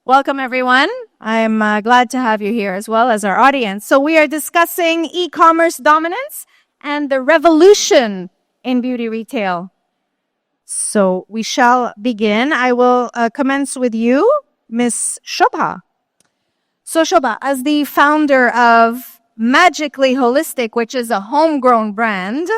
Welcome, everyone. I'm glad to have you here as well as our audience. So we are discussing e-commerce dominance and the revolution in beauty retail. So we shall begin. I will commence with you, Miss Subha. So Subha, as the founder of Magically Holistic, which is a homegrown brand,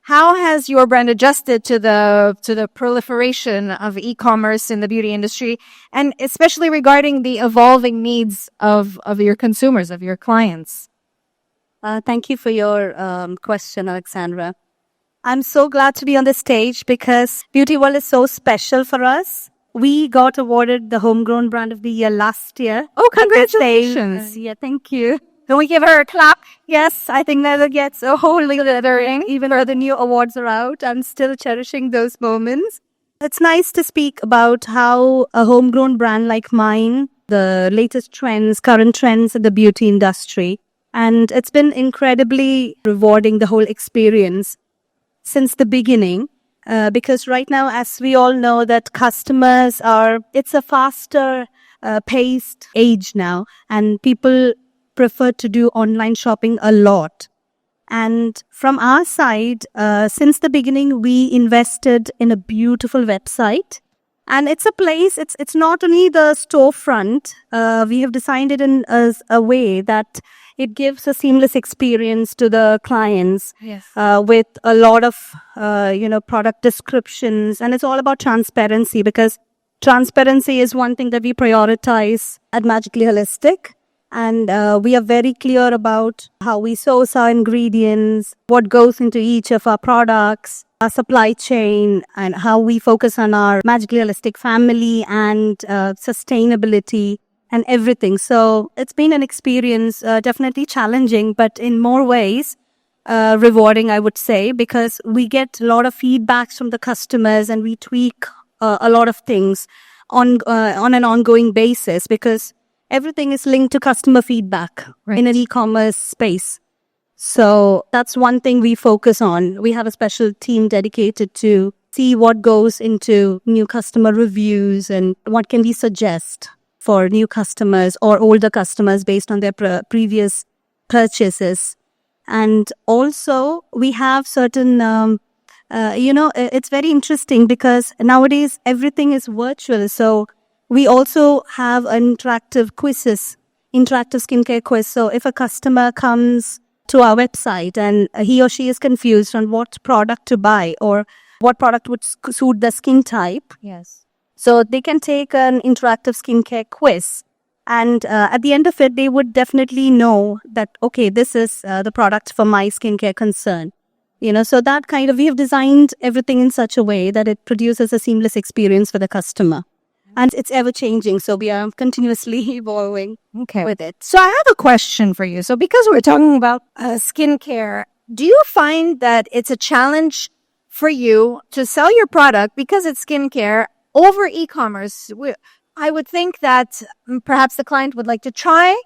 how has your brand adjusted to the proliferation of e-commerce in the beauty industry, and especially regarding the evolving needs of your consumers, of your clients? Thank you for your question, Alexandra. I'm so glad to be on the stage because Beautyworld is so special for us. We got awarded the Homegrown Brand of the Year last year. Oh, congratulations. Yeah, thank you. Can we give her a clap? Yes, I think that gets a whole lettering. Even though the new awards are out, I'm still cherishing those moments. It's nice to speak about how a homegrown brand like mine, the latest trends, current trends in the beauty industry, and it's been incredibly rewarding, the whole experience since the beginning. Because right now, as we all know, that it's a faster paced age now, and people prefer to do online shopping a lot. And from our side, since the beginning, we invested in a beautiful website. And it's a place, it's not only the storefront, we have designed it in as a way that it gives a seamless experience to the clients. Yes. With a lot of, product descriptions. And it's all about transparency, because transparency is one thing that we prioritize at Magically Holistic. And we are very clear about how we source our ingredients, what goes into each of our products, our supply chain, and how we focus on our Magically Holistic family and sustainability and everything. So it's been an experience, definitely challenging, but in more ways rewarding, I would say, because we get a lot of feedbacks from the customers and we tweak a lot of things on an ongoing basis, because everything is linked to customer feedback in an e-commerce space. So that's one thing we focus on. We have a special team dedicated to see what goes into new customer reviews and what can we suggest for new customers or older customers based on their previous purchases. And also we have certain, it's very interesting because nowadays everything is virtual. So we also have interactive skincare quiz. So if a customer comes to our website and he or she is confused on what product to buy or what product would suit the skin type, Yes. So they can take an interactive skincare quiz. And at the end of it, they would definitely know that, okay, this is the product for my skincare concern. So that we have designed everything in such a way that it produces a seamless experience for the customer. And it's ever changing, so we are continuously evolving with it. So I have a question for you. So because we're talking about skincare, do you find that it's a challenge for you to sell your product because it's skincare over e-commerce? I would think that perhaps the client would like to try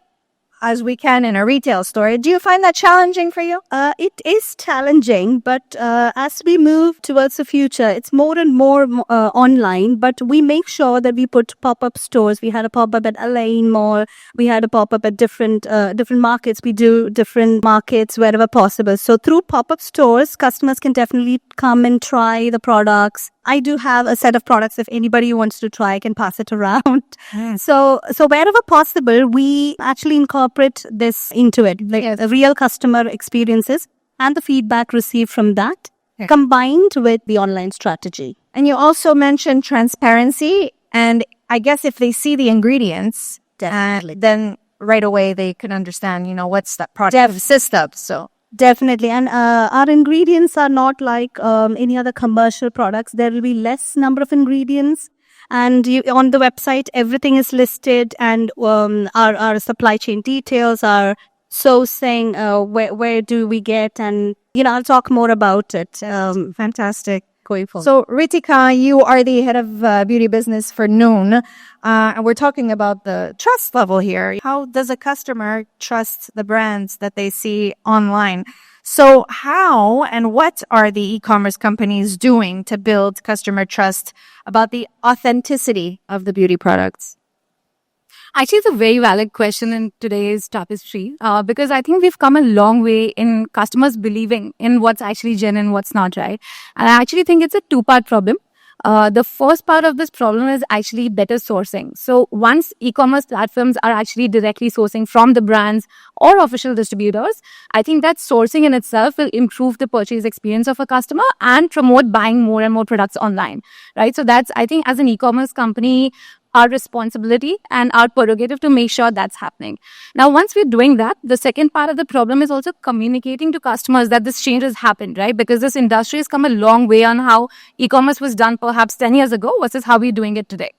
as we can in a retail store. Do you find that challenging for you? It is challenging, but as we move towards the future, it's more and more online, but we make sure that we put pop-up stores. We had a pop-up at Alain Mall. We had a pop-up at different markets. We do different markets wherever possible. So through pop-up stores, customers can definitely come and try the products. I do have a set of products. If anybody wants to try, I can pass it around. So wherever possible, we actually incorporate this into it, the real customer experiences and the feedback received from that, combined with the online strategy. And you also mentioned transparency. And I guess if they see the ingredients, then right away they can understand, what's that product consists of. So definitely. And our ingredients are not like any other commercial products. There will be less number of ingredients. And on the website, everything is listed, and our supply chain details, our sourcing, where do we get, and I'll talk more about it. Fantastic. Going forward. So Ritika, you are the head of beauty business for Noon, and we're talking about the trust level here. How does a customer trust the brands that they see online? So how and what are the e-commerce companies doing to build customer trust about the authenticity of the beauty products? Actually, it's a very valid question in today's tapestry because I think we've come a long way in customers believing in what's actually genuine and what's not, right? And I actually think it's a two-part problem. The first part of this problem is actually better sourcing. So once e-commerce platforms are actually directly sourcing from the brands or official distributors, I think that sourcing in itself will improve the purchase experience of a customer and promote buying more and more products online, right? So that's, I think, as an e-commerce company, our responsibility and our prerogative to make sure that's happening. Now, once we're doing that, the second part of the problem is also communicating to customers that this change has happened, right? Because this industry has come a long way on how e-commerce was done perhaps 10 years ago versus how we're doing it today.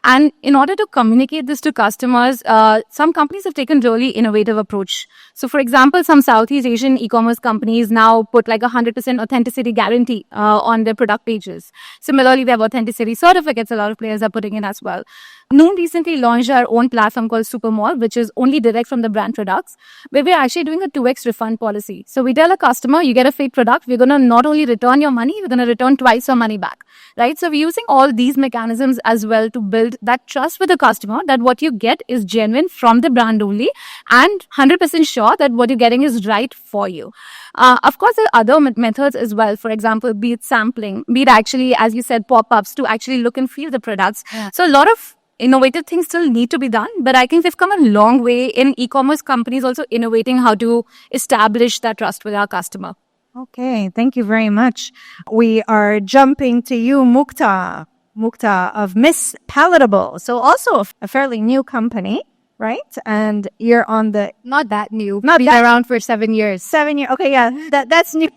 And in order to communicate this to customers, some companies have taken really innovative approach. So, for example, some Southeast Asian e-commerce companies now put like 100% authenticity guarantee on their product pages. Similarly, they have authenticity certificates. A lot of players are putting in as well. Noon recently launched our own platform called Supermall, which is only direct from the brand products, where we're actually doing a 2x refund policy. So we tell a customer, you get a fake product, we're going to not only return your money, we're going to return twice your money back, right? So we're using all these mechanisms as well to build that trust with the customer that what you get is genuine from the brand only and 100% sure that what you're getting is right for you. Of course, there are other methods as well. For example, be it sampling, be it actually, as you said, pop-ups to actually look and feel the products. Yeah. So a lot of innovative things still need to be done, but I think we've come a long way in e-commerce companies also innovating how to establish that trust with our customer. Okay, thank you very much. We are jumping to you, Mukta. Mukta of Miss Palettable. So also a fairly new company, right? And you're on the... Not that new. Not been around for 7 years. 7 years. Okay, yeah, that's new.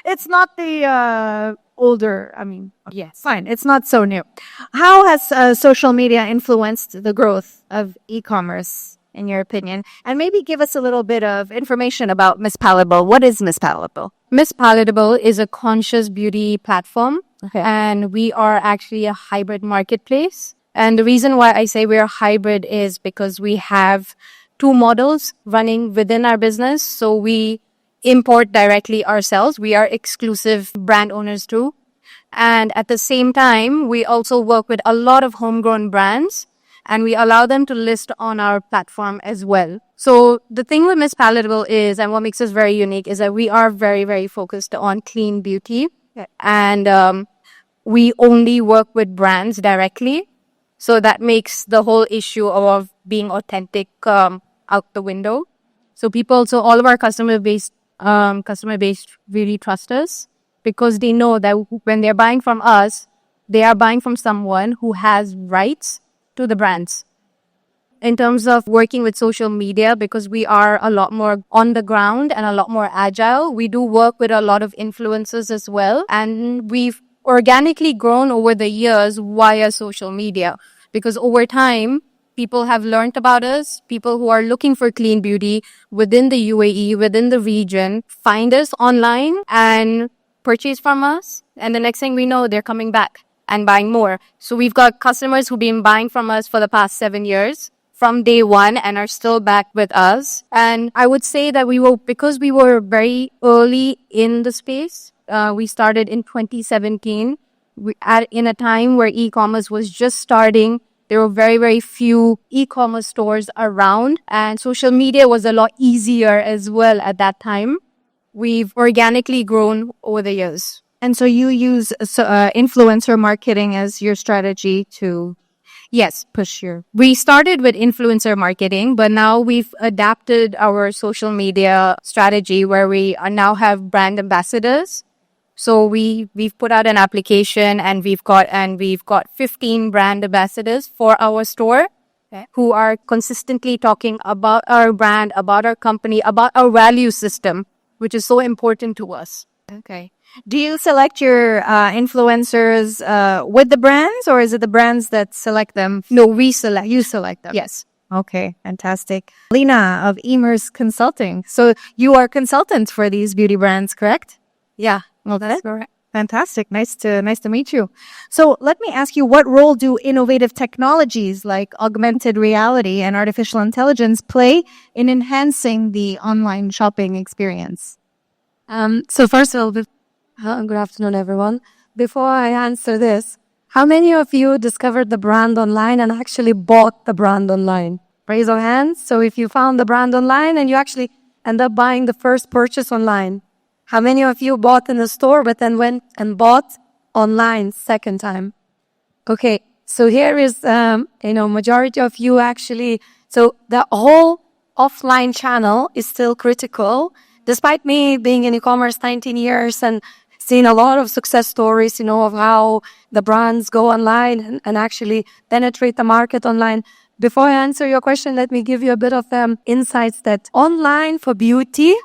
It's not the older, I mean, yes, fine. It's not so new. How has social media influenced the growth of e-commerce, in your opinion? And maybe give us a little bit of information about Miss Palettable. What is Miss Palettable? Miss Palettable is a conscious beauty platform. Okay. And we are actually a hybrid marketplace. And the reason why I say we're hybrid is because we have two models running within our business. So we import directly ourselves. We are exclusive brand owners too. And at the same time, we also work with a lot of homegrown brands and we allow them to list on our platform as well. So the thing with Miss Palettable is, and what makes us very unique, is that we are very, very focused on clean beauty. Okay. And we only work with brands directly. So that makes the whole issue of being authentic out the window. So people, so all of our customer base really trust us because they know that when they're buying from us, they are buying from someone who has rights to the brands. In terms of working with social media, because we are a lot more on the ground and a lot more agile, we do work with a lot of influencers as well. And we've organically grown over the years via social media because over time, people have learned about us. People who are looking for clean beauty within the UAE, within the region, find us online and purchase from us. And the next thing we know, they're coming back and buying more. So we've got customers who've been buying from us for the past 7 years from day one and are still back with us. And I would say that because we were very early in the space, we started in 2017 in a time where e-commerce was just starting. There were very, very few e-commerce stores around and social media was a lot easier as well at that time. We've organically grown over the years. And so you use influencer marketing as your strategy to... Yes, push your... We started with influencer marketing, but now we've adapted our social media strategy where we now have brand ambassadors. So we've put out an application and we've got 15 brand ambassadors for our store who are consistently talking about our brand, about our company, about our value system, which is so important to us. Okay. Do you select your influencers with the brands or is it the brands that select them? No, you select them. Yes. Okay, fantastic. Lina of Emerce Consulting. So you are consultants for these beauty brands, correct? Yeah. Well, that's correct. Fantastic. Nice to meet you. So let me ask you, what role do innovative technologies like augmented reality and artificial intelligence play in enhancing the online shopping experience? So first of all, good afternoon, everyone. Before I answer this, How many of you discovered the brand online and actually bought the brand online? Raise your hands. So if you found the brand online and you actually end up buying the first purchase online, how many of you bought in the store but then went and bought online second time? Okay, so here is, majority of you actually, so the whole offline channel is still critical. Despite me being in e-commerce 19 years and seeing a lot of success stories, of how the brands go online and actually penetrate the market online. Before I answer your question, let me give you a bit of insights that online for beauty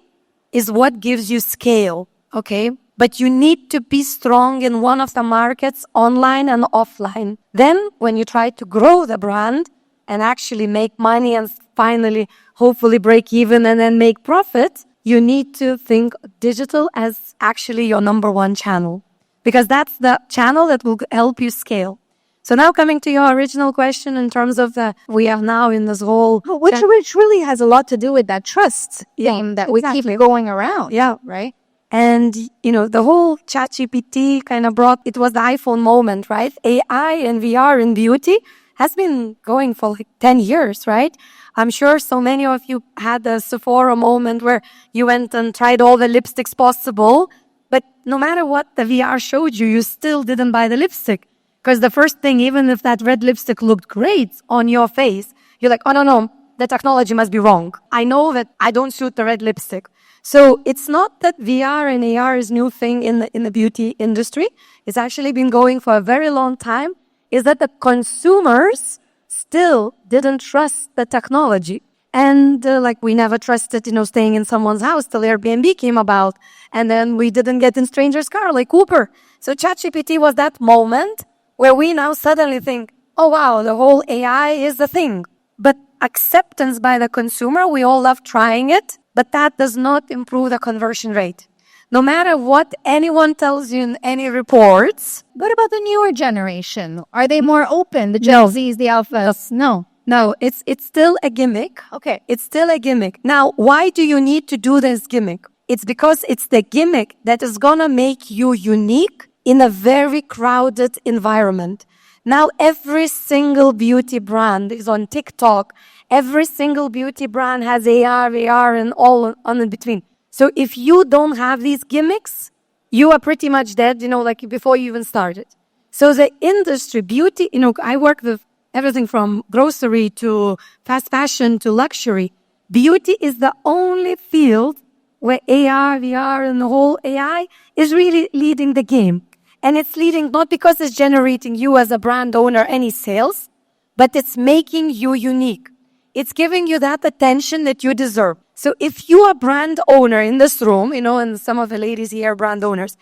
is what gives you scale, okay? But you need to be strong in one of the markets, online and offline. Then when you try to grow the brand and actually make money and finally, hopefully break even and then make profit, you need to think digital as actually your number one channel, because that's the channel that will help you scale. So now coming to your original question in terms of we are now in this whole... Which really has a lot to do with that trust theme that we keep going around. Yeah. Right? And, the whole ChatGPT kind of it was the iPhone moment, right? AI and VR in beauty has been going for like 10 years, right? I'm sure so many of you had the Sephora moment where you went and tried all the lipsticks possible, but no matter what the VR showed you, you still didn't buy the lipstick. Because the first thing, even if that red lipstick looked great on your face, you're like, oh, no, the technology must be wrong. I know that I don't suit the red lipstick. So it's not that VR and AR is new thing in the beauty industry. It's actually been going for a very long time. Is that the consumers still didn't trust the technology. And we never trusted, staying in someone's house till Airbnb came about. And then we didn't get in strangers' car like Uber. So ChatGPT was that moment where we now suddenly think, oh, wow, the whole AI is the thing. But acceptance by the consumer, we all love trying it, but that does not improve the conversion rate. No matter what anyone tells you in any reports. What about the newer generation? Are they more open? The Gen Zs, the Alphas? No, it's still a gimmick. Okay. It's still a gimmick. Now, why do you need to do this gimmick? It's because it's the gimmick that is gonna make you unique in a very crowded environment. Now, every single beauty brand is on TikTok. Every single beauty brand has AR, VR, and all on in between. So if you don't have these gimmicks, you are pretty much dead, before you even started. So the industry, beauty, I work with everything from grocery to fast fashion to luxury. Beauty is the only field where AR, VR, and the whole AI is really leading the game. And it's leading not because it's generating you as a brand owner any sales, but it's making you unique. It's giving you that attention that you deserve. So if you are a brand owner in this room, and some of the ladies here are brand owners,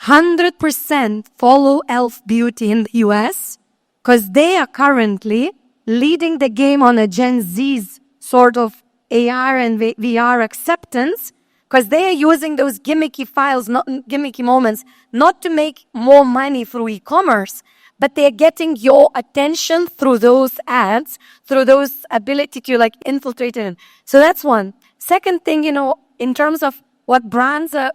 100% follow e.l.f. Beauty in the US because they are currently leading the game on a Gen Z's sort of AR and VR acceptance because they are using those gimmicky files, not gimmicky moments, not to make more money through e-commerce, but they're getting your attention through those ads, through those ability to infiltrate it. So that's one. Second thing, in terms of what brands are,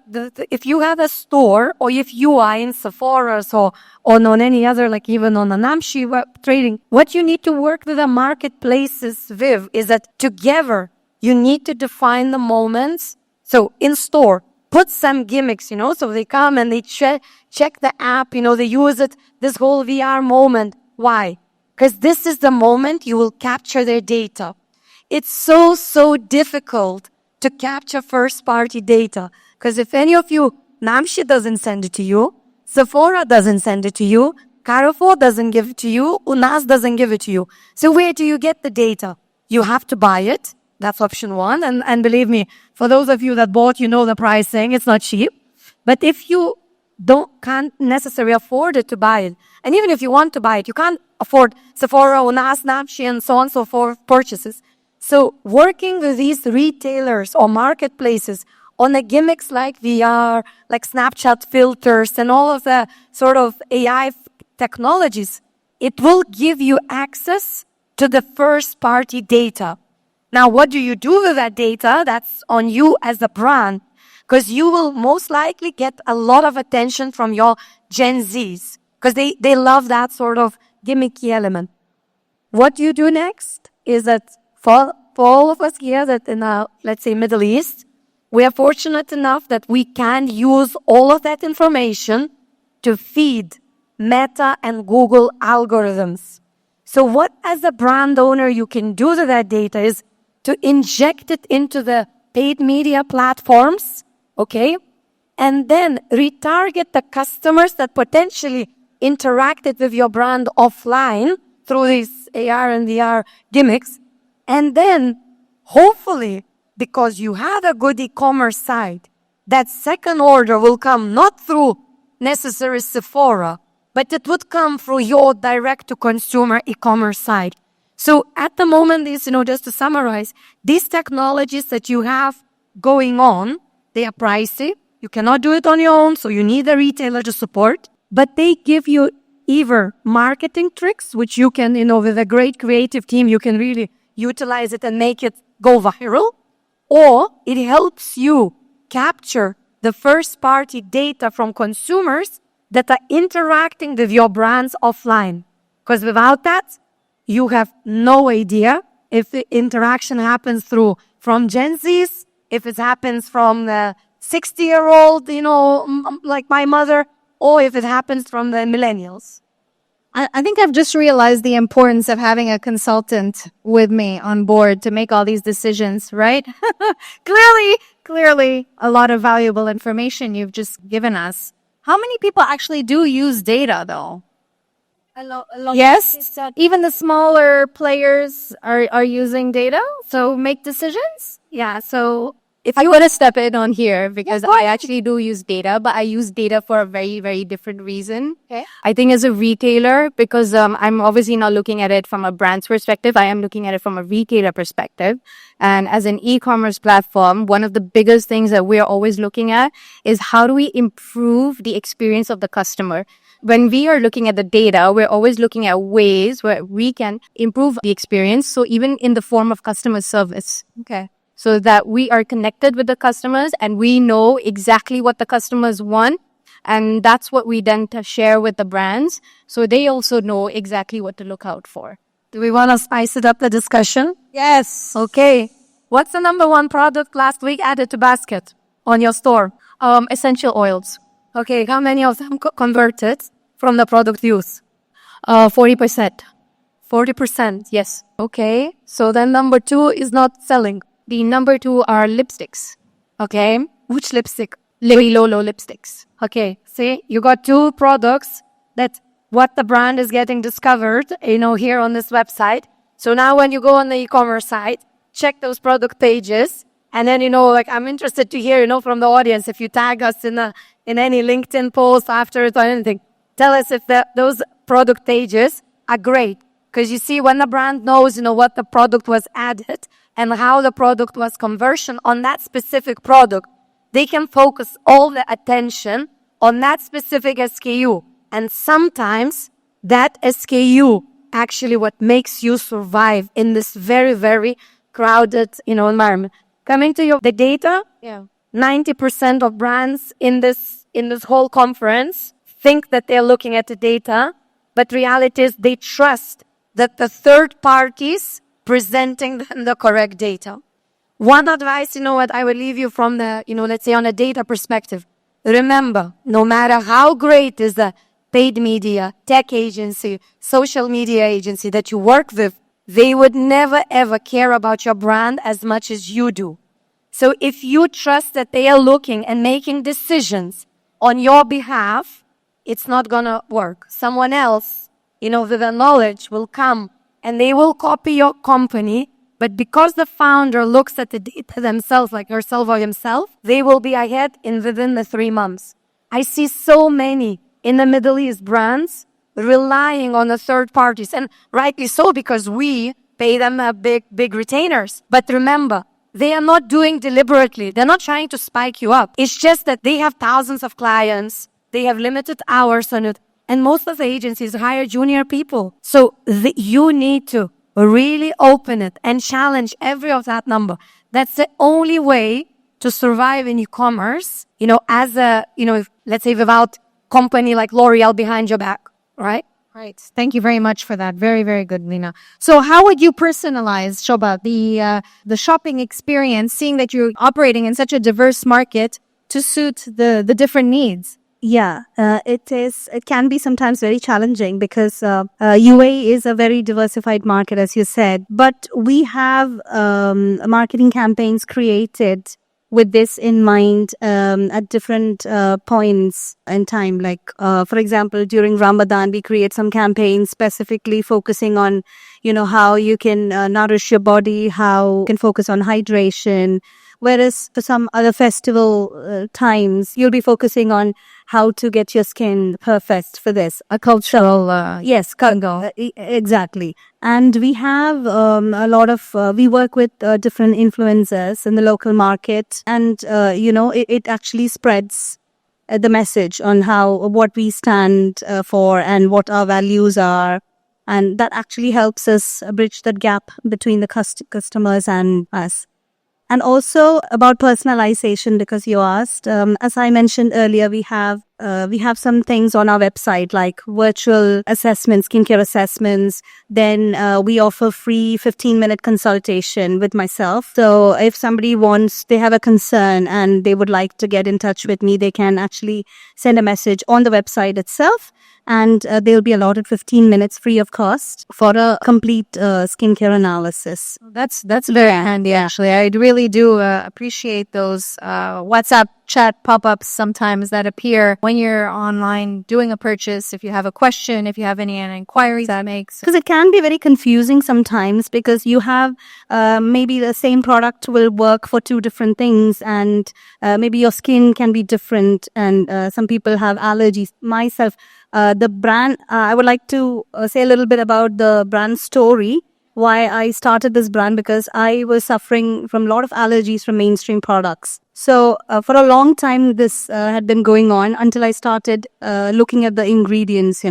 if you have a store or if you are in Sephora's or on any other, even on an Namshi web trading, what you need to work with the marketplaces with is that together you need to define the moments. So in store, put some gimmicks, so they come and they check the app, they use it, this whole VR moment. Why? Because this is the moment you will capture their data. It's so difficult to capture first-party data. Because if any of you, Namshi doesn't send it to you, Sephora doesn't send it to you, Carrefour doesn't give it to you, Unas doesn't give it to you. So where do you get the data? You have to buy it. That's option one. And believe me, for those of you that bought, the pricing, it's not cheap. But if you can't necessarily afford it to buy it, and even if you want to buy it, you can't afford Sephora, Unas, Namshi, and so on and so forth purchases. So working with these retailers or marketplaces on the gimmicks like VR, like Snapchat filters and all of the sort of AI technologies, it will give you access to the first party data. Now, what do you do with that data? That's on you as a brand, because you will most likely get a lot of attention from your Gen Zs. because they love that sort of gimmicky element. What you do next is that for all of us here that in let's say Middle East, we are fortunate enough that we can use all of that information to feed Meta and Google algorithms. So what as a brand owner you can do to that data is to inject it into the paid media platforms, okay? And then retarget the customers that potentially interacted with your brand offline through these AR and VR gimmicks. And then hopefully, because you have a good e-commerce site, that second order will come not through necessary Sephora, but it would come through your direct-to-consumer e-commerce site. So at the moment, just to summarize, these technologies that you have going on, they are pricey. You cannot do it on your own, so you need a retailer to support. But they give you either marketing tricks, which you can, with a great creative team, you can really utilize it and make it go viral, or it helps you capture the first-party data from consumers that are interacting with your brands offline. Because without that, you have no idea if the interaction happens from Gen Zs, if it happens from the 60-year-old, like my mother, or if it happens from the millennials. I think I've just realized the importance of having a consultant with me on board to make all these decisions, right? Clearly, a lot of valuable information you've just given us. How many people actually do use data, though? A lot. Yes, even the smaller players are using data, so make decisions. Yeah, so if I want to step in on here, because I actually do use data, but I use data for a very, very different reason. Okay. I think as a retailer, because I'm obviously not looking at it from a brand's perspective, I am looking at it from a retailer perspective. And as an e-commerce platform, one of the biggest things that we're always looking at is how do we improve the experience of the customer? When we are looking at the data, we're always looking at ways where we can improve the experience. So even in the form of customer service. Okay. So that we are connected with the customers and we know exactly what the customers want. And that's what we then share with the brands. So they also know exactly what to look out for. Do we want to spice it up the discussion? Yes. Okay. What's the number one product last week added to basket on your store? Essential oils. Okay. How many of them converted from the product use? 40%. 40%. Yes. Okay. So then number two is not selling. The number two are lipsticks. Okay. Which lipstick? Very low lipsticks. Okay. See, you got two products that what the brand is getting discovered, here on this website. So now when you go on the e-commerce site, check those product pages. And then, I'm interested to hear, from the audience, if you tag us in any LinkedIn post after it or anything, tell us if those product pages are great. Because you see, when the brand knows, what the product was added and how the product was conversion on that specific product, they can focus all the attention on that specific SKU. And sometimes that SKU actually what makes you survive in this very, very crowded, environment. Coming to the data, 90% of brands in this whole conference think that they're looking at the data, but reality is they trust that the third parties presenting them the correct data. One advice, what I would leave you from the, let's say on a data perspective. Remember, no matter how great is the paid media, tech agency, social media agency that you work with, they would never ever care about your brand as much as you do. So if you trust that they are looking and making decisions on your behalf, it's not gonna work. Someone else, with the knowledge will come and they will copy your company. But because the founder looks at the data themselves, like herself or himself, they will be ahead within the 3 months. I see so many in the Middle East brands relying on the third parties. And rightly so, because we pay them big retainers. But remember, they are not doing deliberately. They're not trying to spike you up. It's just that they have thousands of clients. They have limited hours on it. And most of the agencies hire junior people. So you need to really open it and challenge every of that number. That's the only way to survive in e-commerce, as a, let's say without company like L'Oreal behind your back, right? Right. Thank you very much for that. Very, very good, Lina. So how would you personalize, Shobha, the shopping experience, seeing that you're operating in such a diverse market to suit the different needs? Yeah, it is. It can be sometimes very challenging because UAE is a very diversified market, as you said. But we have marketing campaigns created with this in mind at different points in time. Like, for example, during Ramadan, we create some campaigns specifically focusing on, how you can nourish your body, how you can focus on hydration. Whereas for some other festival times, you'll be focusing on how to get your skin perfect for this. A cultural, Yes, exactly. And we have a lot of, we work with different influencers in the local market. And, it actually spreads the message on what we stand for and what our values are. And that actually helps us bridge that gap between the customers and us. And also about personalization, because you asked, as I mentioned earlier, we have some things on our website like virtual assessments, skincare assessments. Then we offer free 15-minute consultation with myself. So if somebody they have a concern and they would like to get in touch with me, they can actually send a message on the website itself. And they'll be allotted 15 minutes free of cost for a complete skincare analysis. That's very handy, actually. I really do appreciate those WhatsApp chat pop-ups sometimes that appear when you're online doing a purchase. If you have a question, if you have any inquiries, that makes... Because it can be very confusing sometimes because you have maybe the same product will work for two different things and maybe your skin can be different and some people have allergies. Myself, the brand, I would like to say a little bit about the brand story, why I started this brand, because I was suffering from a lot of allergies from mainstream products. So for a long time, this had been going on until I started looking at the ingredients,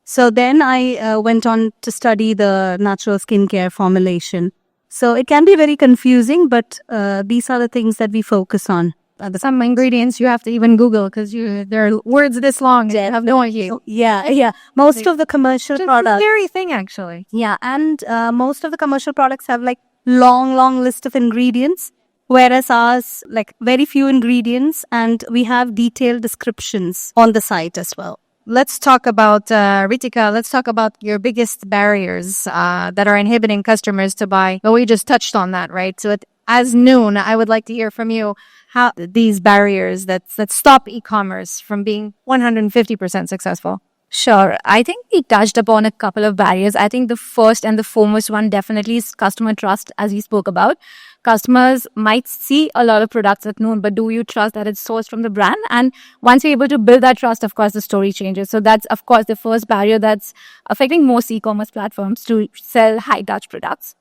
So then I went on to study the natural skincare formulation. So it can be very confusing, but these are the things that we focus on. Some ingredients you have to even Google because there are words this long and you have no idea. Yeah. Most of the commercial products. It's a scary thing, actually. Yeah, and most of the commercial products have like long list of ingredients, whereas ours like very few ingredients, and we have detailed descriptions on the site as well. Let's talk about, Ritika, let's talk about your biggest barriers that are inhibiting customers to buy. But we just touched on that, right? So as Noon, I would like to hear from you how these barriers that stop e-commerce from being 150% successful. Sure. I think we touched upon a couple of barriers. I think the first and the foremost one definitely is customer trust, as we spoke about. Customers might see a lot of products at Noon, but do you trust that it's sourced from the brand? And once you're able to build that trust, of course, the story changes. So that's, of course, the first barrier that's affecting most e-commerce platforms to sell high-touch products.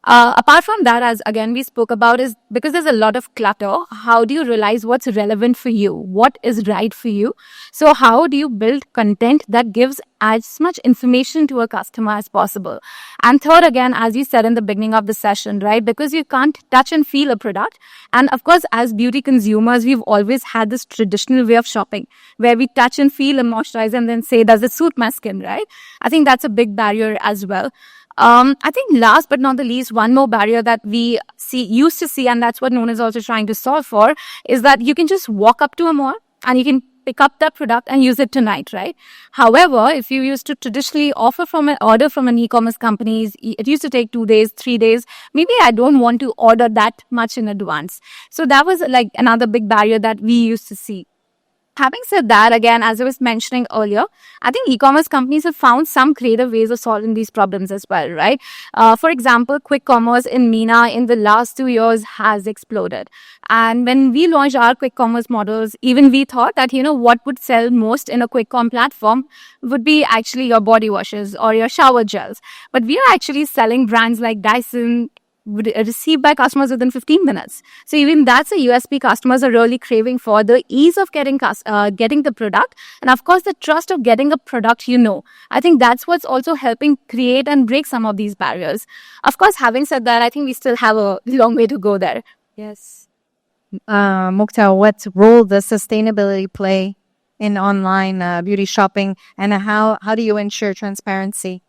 Apart from that, as again we spoke about, is because there's a lot of clutter, how do you realize what's relevant for you? What is right for you? So how do you build content that gives as much information to a customer as possible? And third, again, as you said in the beginning of the session, right, because you can't touch and feel a product. And of course, as beauty consumers, we've always had this traditional way of shopping where we touch and feel a moisturizer and then say, does it suit my skin, right? I think that's a big barrier as well. I think last but not the least, one more barrier that we used to see, and that's what Noon is also trying to solve for, is that you can just walk up to a mall and you can pick up that product and use it tonight, right? However, if you used to traditionally order from an e-commerce company, it used to take 2 days, 3 days. Maybe I don't want to order that much in advance. So that was like another big barrier that we used to see. Having said that, again, as I was mentioning earlier, I think e-commerce companies have found some creative ways of solving these problems as well, right? For example, quick commerce in MENA in the last 2 years has exploded. And when we launched our quick commerce models, even we thought that, what would sell most in a quick com platform would be actually your body washes or your shower gels. But we are actually selling brands like Dyson, received by customers within 15 minutes. So even that's a USP customers are really craving for, the ease of getting the product. And of course, the trust of getting a product, I think that's what's also helping create and break some of these barriers. Of course, having said that, I think we still have a long way to go there. Yes. Mukta, what role does sustainability play in online beauty shopping, and how do you ensure transparency?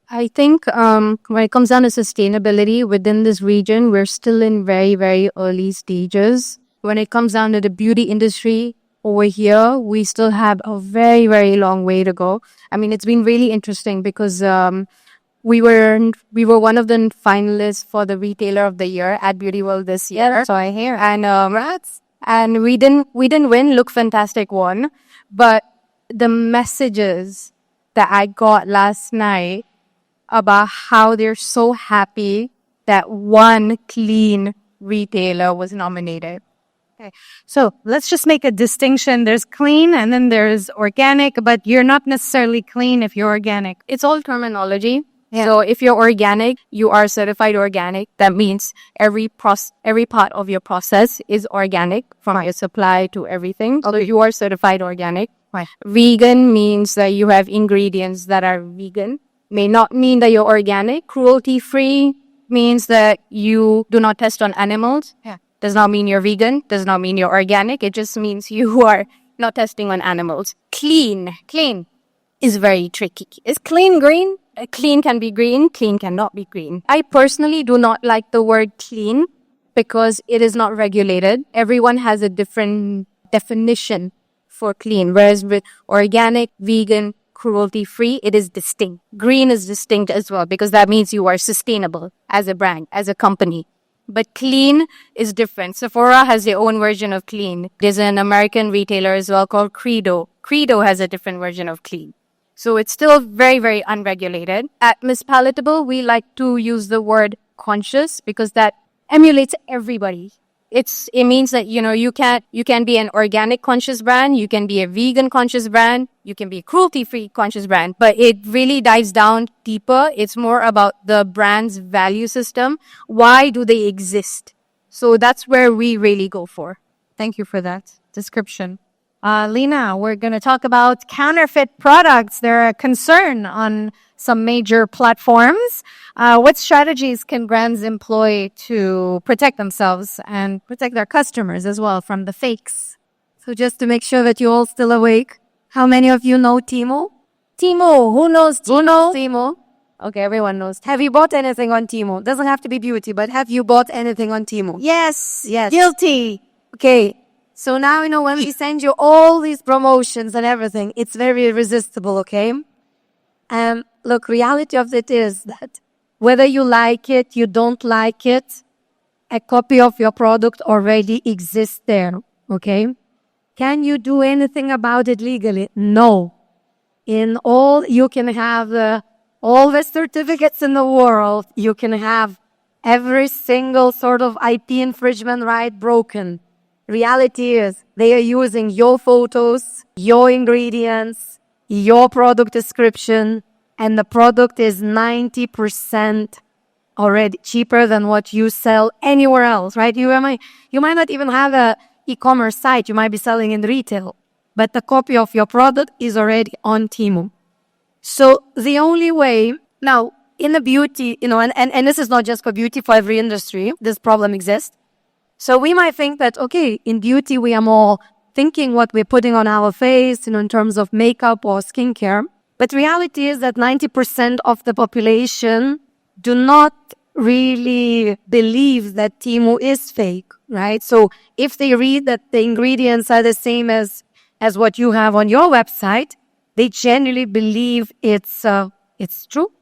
I think when it comes down to sustainability within this region, we're still in very, very early stages. When it comes down to the beauty industry over here, we still have a very, very long way to go. I mean, it's been really interesting because we were one of the finalists for the Retailer of the Year at Beautyworld this year. So I hear. And we didn't win. Look Fantastic won, but the messages that I got last night about how they're so happy that one clean retailer was nominated. Okay. So let's just make a distinction. There's clean and then there's organic, but you're not necessarily clean if you're organic. It's all terminology. Yeah. So if you're organic, you are certified organic. That means every part of your process is organic, from your supply to everything. So you are certified organic. Right. Vegan means that you have ingredients that are vegan. May not mean that you're organic. Cruelty-free means that you do not test on animals. Yeah. Does not mean you're vegan. Does not mean you're organic. It just means you are not testing on animals. Clean is very tricky. Is clean green? Clean can be green. Clean cannot be green. I personally do not like the word clean because it is not regulated. Everyone has a different definition for clean. Whereas with organic, vegan, cruelty-free, it is distinct. Green is distinct as well because that means you are sustainable as a brand, as a company. But clean is different. Sephora has their own version of clean. There's an American retailer as well called Credo. Credo has a different version of clean. So it's still very, very unregulated. At Miss Palettable, we like to use the word conscious because that emulates everybody. It means that, you can be an organic conscious brand, you can be a vegan conscious brand, you can be a cruelty-free conscious brand, but it really dives down deeper. It's more about the brand's value system. Why do they exist? So that's where we really go for. Thank you for that description. Lina, we're going to talk about counterfeit products. They're a concern on some major platforms. What strategies can brands employ to protect themselves and protect their customers as well from the fakes? So just to make sure that you're all still awake, how many of you know Temu? Temu, who knows Temu? Okay, everyone knows. Have you bought anything on Temu? Doesn't have to be beauty, but have you bought anything on Temu? Yes. Guilty. Okay. So now, when we send you all these promotions and everything, it's very irresistible, okay? Look, reality of it is that whether you like it, you don't like it, a copy of your product already exists there, okay? Can you do anything about it legally? No. You can have all the certificates in the world. You can have every single sort of IP infringement right broken. Reality is they are using your photos, your ingredients, your product description, and the product is 90% already cheaper than what you sell anywhere else, right? You might not even have a e-commerce site. You might be selling in retail, but the copy of your product is already on Temu. So the only way now in the beauty, and this is not just for beauty, for every industry, this problem exists. So we might think that, okay, in beauty, we are more thinking what we're putting on our face, in terms of makeup or skincare. But reality is that 90% of the population do not really believe that Temu is fake, right? So if they read that the ingredients are the same as what you have on your website, they genuinely believe it's true.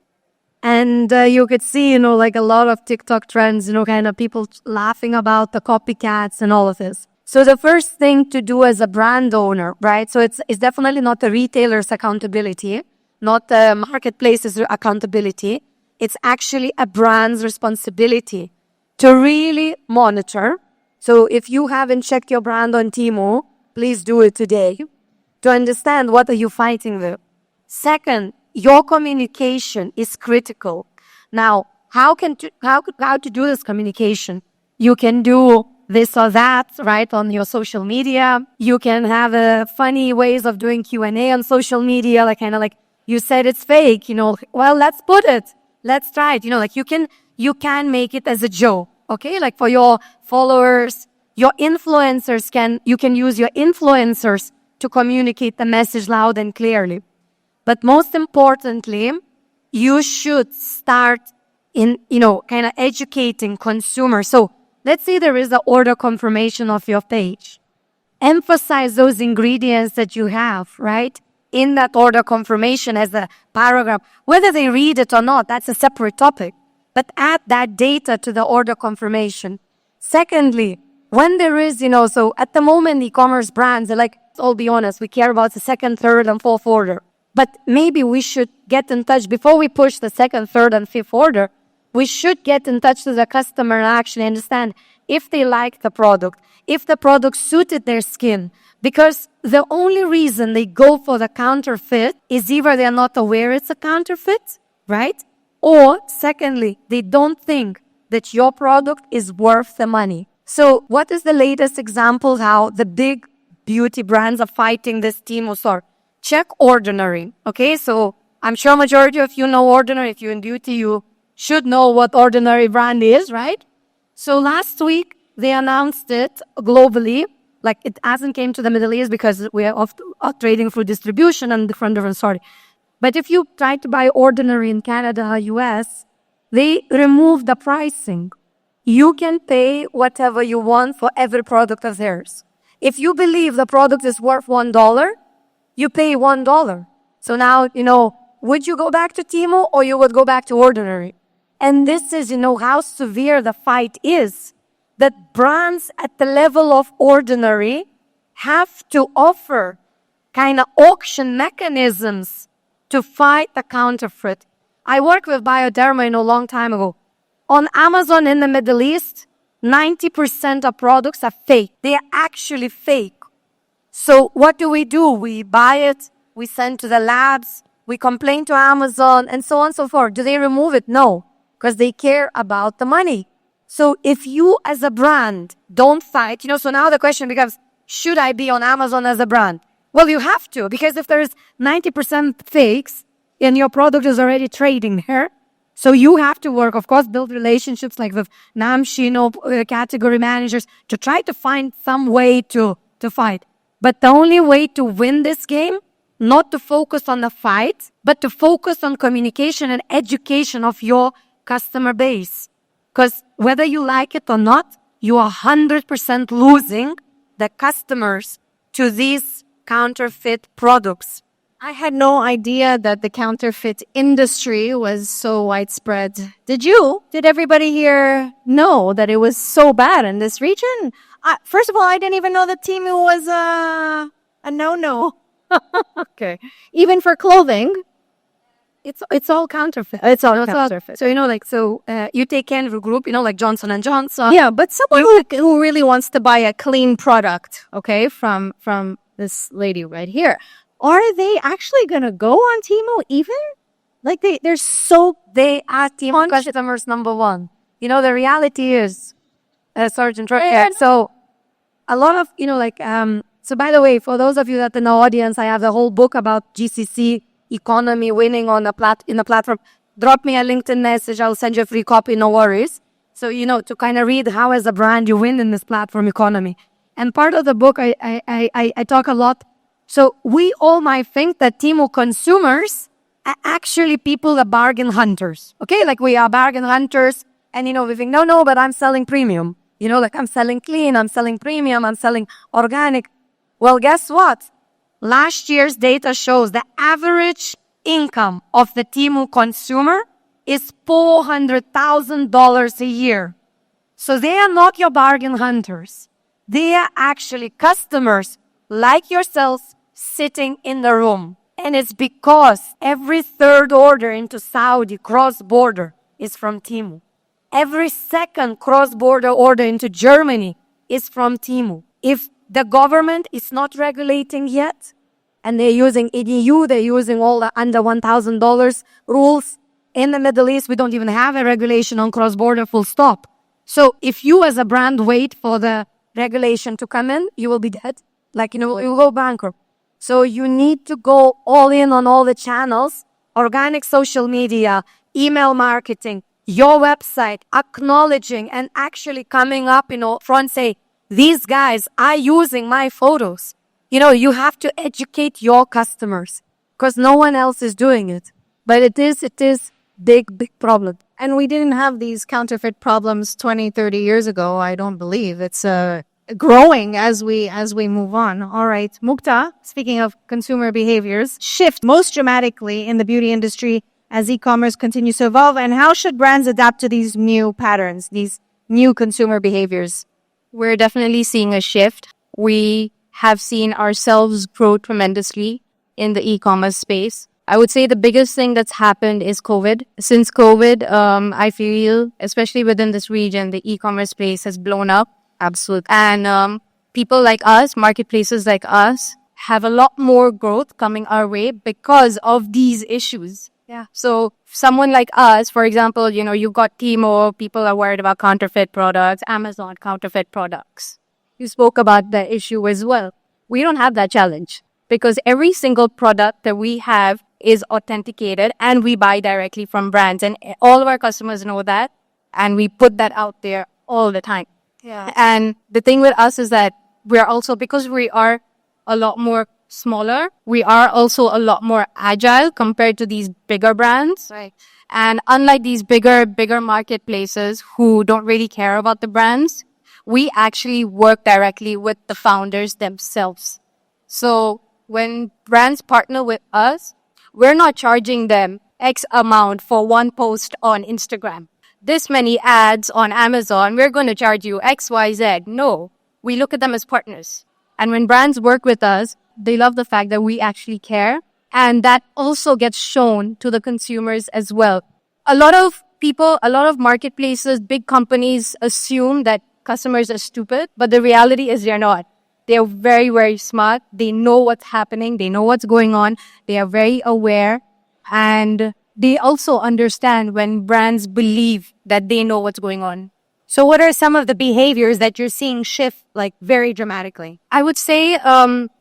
And you could see, like a lot of TikTok trends, kind of people laughing about the copycats and all of this. So the first thing to do as a brand owner, right? So it's definitely not the retailer's accountability, not the marketplace's accountability. It's actually a brand's responsibility to really monitor. So if you haven't checked your brand on Temu, please do it today to understand what are you fighting with. Second, your communication is critical. Now, how to do this communication? You can do this or that, right, on your social media. You can have funny ways of doing Q&A on social media, like you said it's fake, well, let's put it. Let's try it. You can make it as a joke, okay? Like for your followers, your influencers you can use your influencers to communicate the message loud and clearly. But most importantly, you should start in, kind of educating consumers. So let's say there is an order confirmation of your page. Emphasize those ingredients that you have, right? In that order confirmation as a paragraph. Whether they read it or not, that's a separate topic. But add that data to the order confirmation. Secondly, when there is, so at the moment, e-commerce brands are like, let's be honest, we care about the second, third, and fourth order. But maybe we should get in touch before we push the second, third, and fifth order. We should get in touch with the customer and actually understand if they like the product, if the product suited their skin. Because the only reason they go for the counterfeit is either they're not aware it's a counterfeit, right? Or secondly, they don't think that your product is worth the money. So what is the latest example how the big beauty brands are fighting this Temu store? Check Ordinary, okay? So I'm sure majority of you know Ordinary. If you're in beauty, you should know what Ordinary brand is, right? So last week, they announced it globally. Like, it hasn't came to the Middle East because we are trading through distribution and different, sorry. But if you try to buy Ordinary in Canada, US, they remove the pricing. You can pay whatever you want for every product of theirs. If you believe the product is worth $1, you pay $1. So now, would you go back to Temu or you would go back to Ordinary? And this is, how severe the fight is. That brands at the level of Ordinary have to offer kind of auction mechanisms to fight the counterfeit. I worked with Bioderma, a long time ago. On Amazon in the Middle East, 90% of products are fake. They are actually fake. So what do? We buy it, we send to the labs, we complain to Amazon, and so on and so forth. Do they remove it? No, because they care about the money. So if you as a brand don't fight, so now the question becomes, should I be on Amazon as a brand? Well, you have to, because if there's 90% fakes and your product is already trading there, so you have to work, of course, build relationships like with Namshi, category managers to try to find some way to fight. But the only way to win this game, not to focus on the fight, but to focus on communication and education of your customer base. Because whether you like it or not, you are 100% losing the customers to these counterfeit products. I had no idea that the counterfeit industry was so widespread. Did you? Did everybody here know that it was so bad in this region? First of all, I didn't even know that Temu was a no-no. Okay. Even for clothing, it's all counterfeit. It's all counterfeit. So, you take Canva Group, like Johnson & Johnson. Yeah, but someone who really wants to buy a clean product, okay, from this lady right here, are they actually going to go on Temu even? Like, they are Temu customers number one. The reality is, Sergeant Troy, so a lot of, so by the way, for those of you that in the audience, I have the whole book about GCC economy winning on in the platform. Drop me a LinkedIn message. I'll send you a free copy. No worries. So, to kind of read how as a brand you win in this platform economy. And part of the book, I talk a lot. So we all might think that Temu consumers are actually people that bargain hunters. Okay. Like we are bargain hunters and, we think, no, but I'm selling premium. Like I'm selling clean, I'm selling premium, I'm selling organic. Well, guess what? Last year's data shows the average income of the Temu consumer is $400,000 a year. So they are not your bargain hunters. They are actually customers like yourselves sitting in the room. And it's because every third order into Saudi cross-border is from Temu. Every second cross-border order into Germany is from Temu. If the government is not regulating yet, and they're using EDU, they're using all the under $1,000 rules. In the Middle East, we don't even have a regulation on cross-border, full stop. So if you as a brand wait for the regulation to come in, you will be dead. You will go bankrupt. So you need to go all in on all the channels, organic social media, email marketing, your website, acknowledging and actually coming up, front say, these guys are using my photos. you have to educate your customers because no one else is doing it. But it is big problem. And we didn't have these counterfeit problems 20, 30 years ago, I don't believe. It's growing as we move on. All right. Mukta, speaking of consumer behaviors, shift most dramatically in the beauty industry as e-commerce continues to evolve. And how should brands adapt to these new patterns, these new consumer behaviors? We're definitely seeing a shift. We have seen ourselves grow tremendously in the e-commerce space. I would say the biggest thing that's happened is COVID. Since COVID, I feel, especially within this region, the e-commerce space has blown up. Absolutely. And people like us, marketplaces like us, have a lot more growth coming our way because of these issues. Yeah. So someone like us, for example, you've got Timo, people are worried about counterfeit products, Amazon counterfeit products. You spoke about the issue as well. We don't have that challenge because every single product that we have is authenticated and we buy directly from brands, and all of our customers know that, and we put that out there all the time. Yeah. And the thing with us is that we're also, because we are a lot more smaller, we are also a lot more agile compared to these bigger brands. Right. And unlike these bigger marketplaces who don't really care about the brands, we actually work directly with the founders themselves. So when brands partner with us, we're not charging them X amount for one post on Instagram. This many ads on Amazon, we're going to charge you X, Y, Z. No, we look at them as partners. And when brands work with us, they love the fact that we actually care. And that also gets shown to the consumers as well. A lot of people, a lot of marketplaces, big companies assume that customers are stupid, but the reality is they're not. They're very, very smart. They know what's happening. They know what's going on. They are very aware. And they also understand when brands believe that they know what's going on. So what are some of the behaviors that you're seeing shift like very dramatically? I would say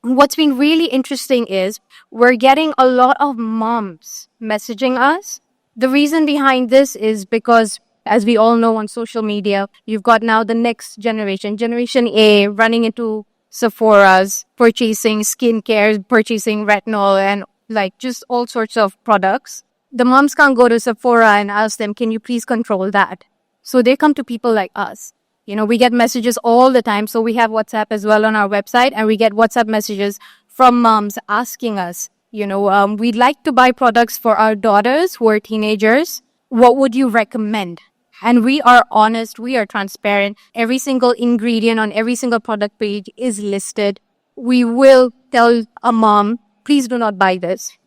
what's been really interesting is we're getting a lot of moms messaging us. The reason behind this is because, as we all know on social media, you've got now the next generation, Generation A, running into Sephora's, purchasing skincare, purchasing retinol, and like just all sorts of products. The moms can't go to Sephora and ask them, can you please control that? So they come to people like us. We get messages all the time. So we have WhatsApp as well on our website, and we get WhatsApp messages from moms asking us, we'd like to buy products for our daughters who are teenagers. What would you recommend? And we are honest, we are transparent. Every single ingredient on every single product page is listed. We will tell a mom, please do not buy this.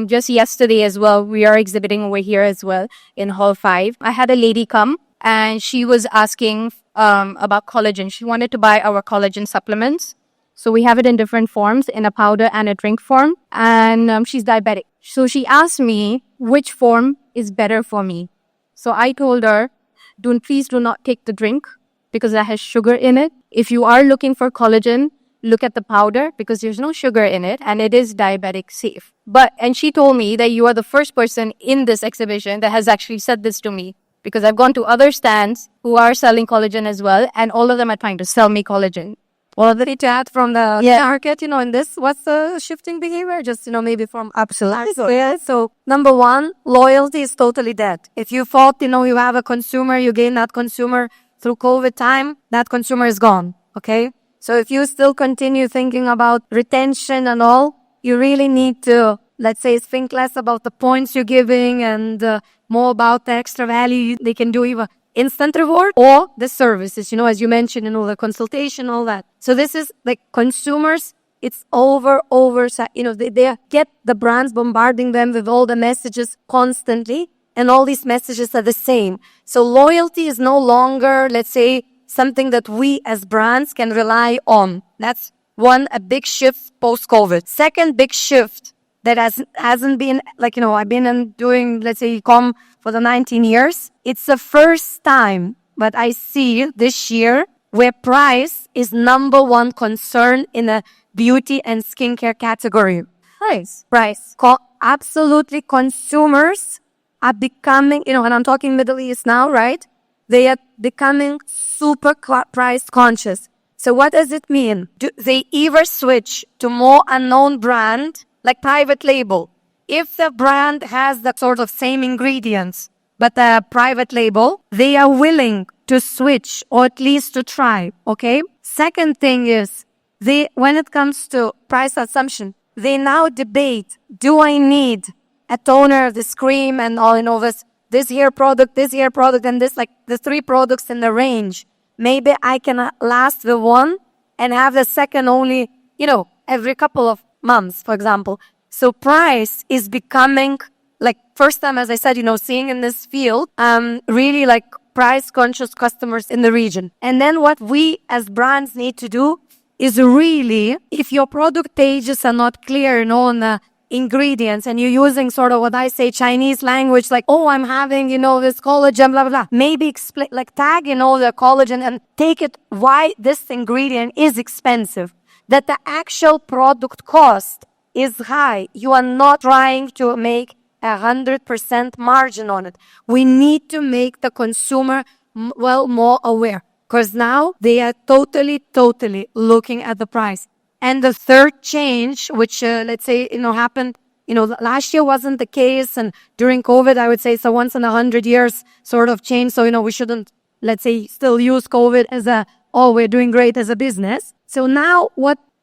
Just yesterday as well, we are exhibiting over here as well in Hall 5. I had a lady come and she was asking about collagen. She wanted to buy our collagen supplements. So we have it in different forms, in a powder and a drink form. And she's diabetic. So she asked me which form is better for me. So I told her, please do not take the drink because that has sugar in it. If you are looking for collagen, look at the powder because there's no sugar in it and it is diabetic safe. And she told me that you are the first person in this exhibition that has actually said this to me, because I've gone to other stands who are selling collagen as well, and all of them are trying to sell me collagen. Well, the to add from the market, in this, what's the shifting behavior? Just, maybe from Absolutely. Yeah. So number one, loyalty is totally dead. If you thought, you have a consumer, you gain that consumer through COVID time, that consumer is gone. Okay. So if you still continue thinking about retention and all, you really need to, let's say, think less about the points you're giving and more about the extra value they can do, either instant reward or the services, as you mentioned, the consultation, all that. So this is like consumers, it's over, they get the brands bombarding them with all the messages constantly, and all these messages are the same. So loyalty is no longer, let's say, something that we as brands can rely on. That's a big shift post-COVID. Second big shift that hasn't been, I've been doing, let's say, e-com for the 19 years. It's the first time that I see this year where price is number one concern in a beauty and skincare category. Price. Absolutely, consumers are becoming, and I'm talking Middle East now, right? They are becoming super price conscious. So what does it mean? Do they either switch to more unknown brand, like private label? If the brand has the sort of same ingredients, but a private label, they are willing to switch or at least to try, okay? Second thing is, when it comes to price assumption, they now debate, do I need a toner, this cream, and all this hair product, and this, like the 3 products in the range. Maybe I can last the one and have the second only, every couple of months, for example. So price is becoming, like, first time, as I said, seeing in this field, really like price conscious customers in the region. And then what we as brands need to do is really, if your product pages are not clear, on the ingredients, and you're using sort of what I say Chinese language, like, oh, I'm having, this collagen, blah, blah, blah. Maybe explain, like tag, the collagen and take it why this ingredient is expensive, that the actual product cost is high. You are not trying to make 100% margin on it. We need to make the consumer, more aware, because now they are totally looking at the price. And the third change, which, let's say, happened, last year wasn't the case. And during COVID, I would say it's a once in 100 years sort of change. So, we shouldn't, let's say, still use COVID as we're doing great as a business. So now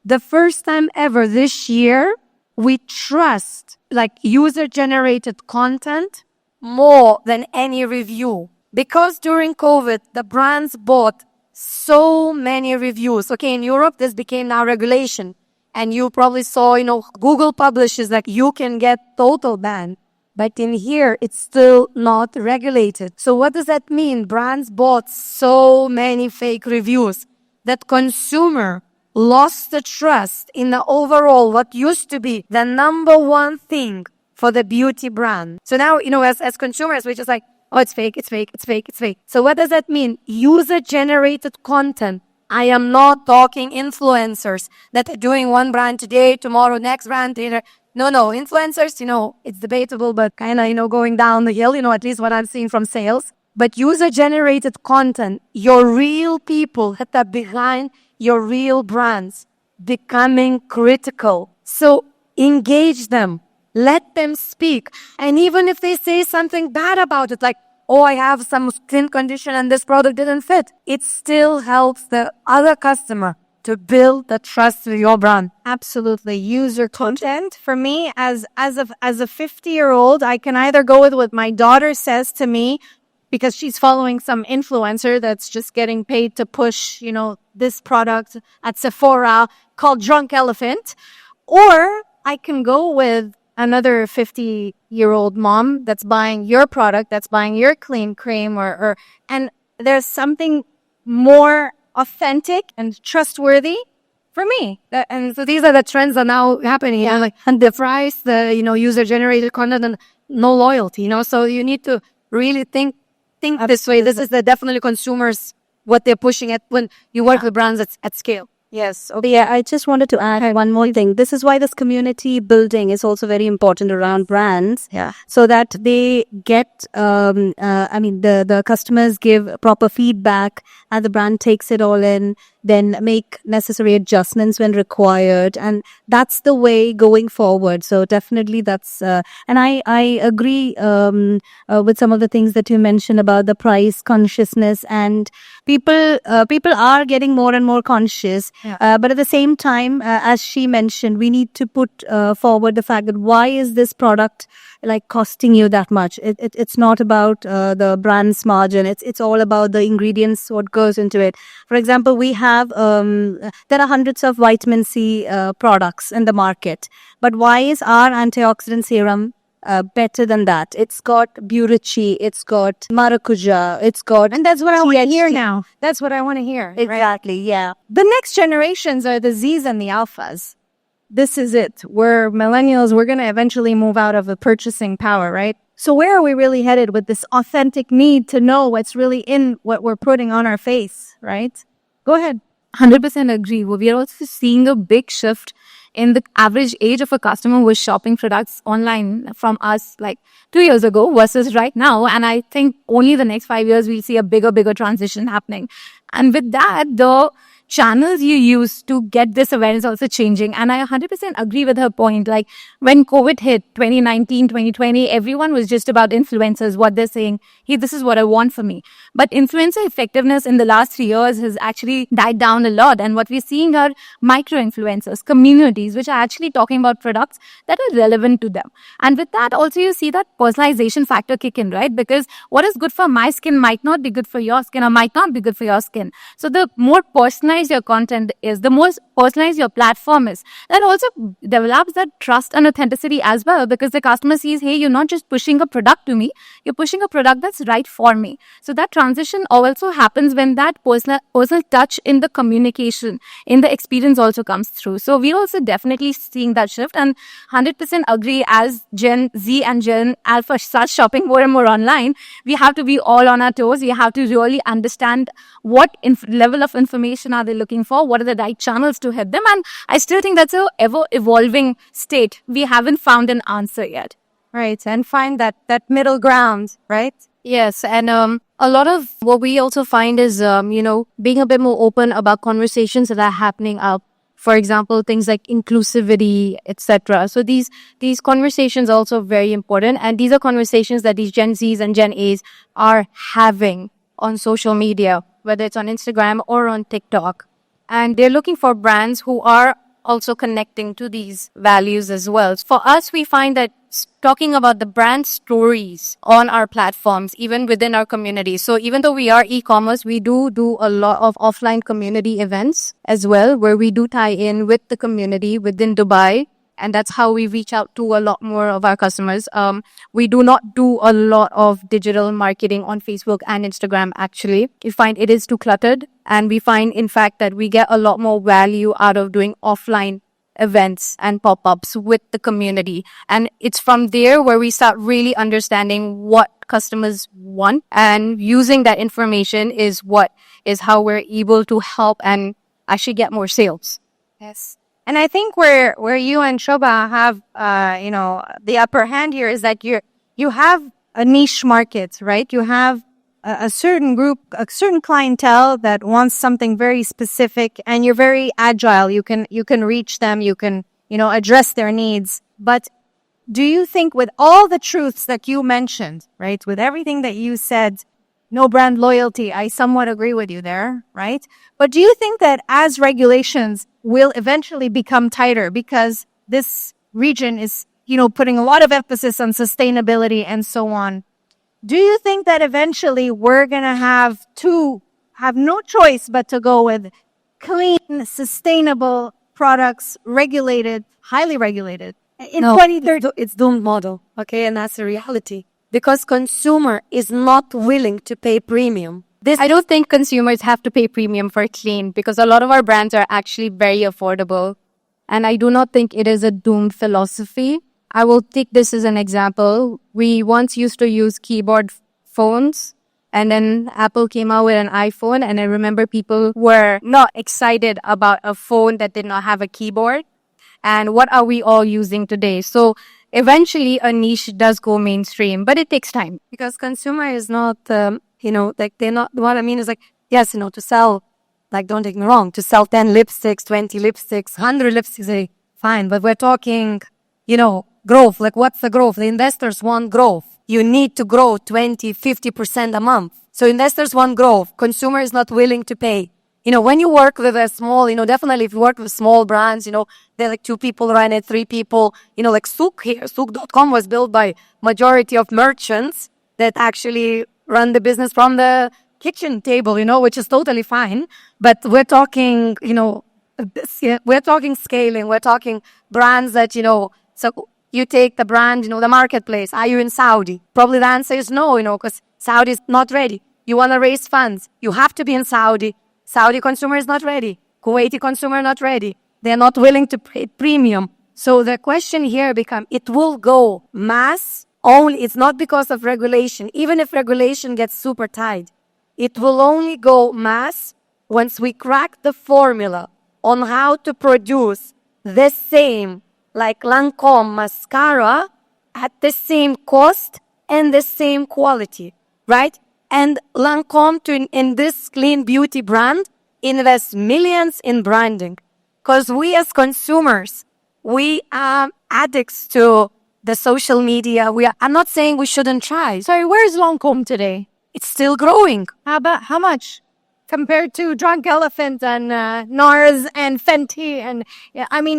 the first time ever this year, we trust like user-generated content more than any review. Because during COVID, the brands bought so many reviews. Okay, in Europe, this became now regulation. And you probably saw, Google publishes like you can get total ban. But in here, it's still not regulated. So what does that mean? Brands bought so many fake reviews that consumer lost the trust in the overall, what used to be the number one thing for the beauty brand. So now, as consumers, we're just like, oh, it's fake. So what does that mean? User-generated content. I am not talking influencers that are doing one brand today, tomorrow, next brand, later. No, influencers, it's debatable, but kind of, going down the hill, at least what I'm seeing from sales. But user-generated content, your real people that are behind your real brands, becoming critical. So engage them. Let them speak. And even if they say something bad about it, like, oh, I have some skin condition and this product didn't fit, it still helps the other customer to build the trust with your brand. Absolutely. User content. For me, as a 50-year-old, I can either go with what my daughter says to me because she's following some influencer that's just getting paid to push, this product at Sephora called Drunk Elephant. Or I can go with another 50-year-old mom that's buying your product, that's buying your clean cream, and there's something more authentic and trustworthy for me. And so these are the trends that are now happening. Yeah. And the price, the user-generated content, and no loyalty. So you need to really think this way. This is definitely consumers what they're pushing at when you work with brands at scale. Yes. Okay. Yeah, I just wanted to add one more thing. This is why this community building is also very important around brands. Yeah. So that they get, the customers give proper feedback and the brand takes it all in, then make necessary adjustments when required. And that's the way going forward. So definitely that's, and I agree, with some of the things that you mentioned about the price consciousness, and people are getting more and more conscious. Yeah. But at the same time, as she mentioned, we need to put forward the fact that why is this product like costing you that much? It's not about the brand's margin. It's all about the ingredients, what goes into it. For example, we have there are hundreds of vitamin C products in the market, but why is our antioxidant serum better than that? It's got Beautyworld, it's got maracuja, it's got, and that's what I want to hear now. That's what I want to hear. Exactly, right? Yeah. The next generations are the Zs and the Alphas. This is it. We're millennials. We're going to eventually move out of the purchasing power, right? So where are we really headed with this authentic need to know what's really in what we're putting on our face, right? Go ahead. 100% agree. We are also seeing a big shift in the average age of a customer who is shopping products online from us like 2 years ago versus right now. And I think only the next 5 years we'll see a bigger transition happening. And with that, the channels you use to get this awareness also changing. And I 100% agree with her point. Like when COVID hit 2019, 2020, everyone was just about influencers, what they're saying. Hey, this is what I want for me. But influencer effectiveness in the last 3 years has actually died down a lot. And what we're seeing are micro influencers, communities, which are actually talking about products that are relevant to them. And with that, also you see that personalization factor kick in, right? Because what is good for my skin might not be good for your skin or might not be good for your skin. So the more personalized your content is, the more personalized your platform is, that also develops that trust and authenticity as well, because the customer sees, hey, you're not just pushing a product to me, you're pushing a product that's right for me. So that transition also happens when that personal touch in the communication, in the experience also comes through. So we're also definitely seeing that shift, and 100% agree, as Gen Z and Gen Alpha start shopping more and more online, we have to be all on our toes. We have to really understand what level of information are they looking for, what are the right channels to hit them. And I still think that's a ever evolving state. We haven't found an answer yet. Right. And find that middle ground, right? Yes, and a lot of what we also find is, being a bit more open about conversations that are happening out. For example, things like inclusivity, etc. So these conversations are also very important, and these are conversations that these Gen Zs and Gen As are having on social media, whether it's on Instagram or on TikTok. And they're looking for brands who are also connecting to these values as well. For us, we find that talking about the brand stories on our platforms, even within our community. So even though we are e-commerce, we do a lot of offline community events as well, where we do tie in with the community within Dubai. And that's how we reach out to a lot more of our customers. We do not do a lot of digital marketing on Facebook and Instagram, actually. We find it is too cluttered. And we find, in fact, that we get a lot more value out of doing offline events and pop-ups with the community. And it's from there where we start really understanding what customers want. And using that information is how we're able to help and actually get more sales. Yes. And I think where you and Shobha have, the upper hand here is that you have a niche market, right? You have a certain group, a certain clientele that wants something very specific, and you're very agile. You can reach them. You can, address their needs. But do you think, with all the truths that you mentioned, right, with everything that you said, no brand loyalty, I somewhat agree with you there, right? But do you think that as regulations will eventually become tighter, because this region is, putting a lot of emphasis on sustainability and so on, do you think that eventually we're going to have no choice but to go with clean, sustainable products, regulated, highly regulated? In 2030, it's doomed model, okay? And that's the reality. Because consumer is not willing to pay premium. I don't think consumers have to pay premium for clean, because a lot of our brands are actually very affordable. And I do not think it is a doomed philosophy. I will take this as an example. We once used to use keyboard phones, and then Apple came out with an iPhone, and I remember people were not excited about a phone that did not have a keyboard. And what are we all using today? So eventually a niche does go mainstream, but it takes time. Because consumer is not, they're not, what I mean is yes, to sell, don't take me wrong, to sell 10 lipsticks, 20 lipsticks, 100 lipsticks, fine. But we're talking, growth. What's the growth? The investors want growth. You need to grow 20, 50% a month. So investors want growth. Consumer is not willing to pay. When you work with a small, definitely if you work with small brands, they're 2 people run it, 3 people, like Souk here. Souk.com was built by majority of merchants that actually run the business from the kitchen table, which is totally fine. But we're talking, we're talking scaling. We're talking brands that, so you take the brand, the marketplace. Are you in Saudi? Probably the answer is no, because Saudi is not ready. You want to raise funds. You have to be in Saudi. Saudi consumer is not ready. Kuwaiti consumer not ready. They're not willing to pay premium. So the question here becomes, it will go mass only. It's not because of regulation. Even if regulation gets super tight, it will only go mass once we crack the formula on how to produce the same, like Lancome mascara, at the same cost and the same quality, right? And Lancome, in this clean beauty brand, invest millions in branding. Because we as consumers, we are addicts to the social media. I'm not saying we shouldn't try. Sorry, where's Lancome today? It's still growing. How much? Compared to Drunk Elephant and NARS and Fenty and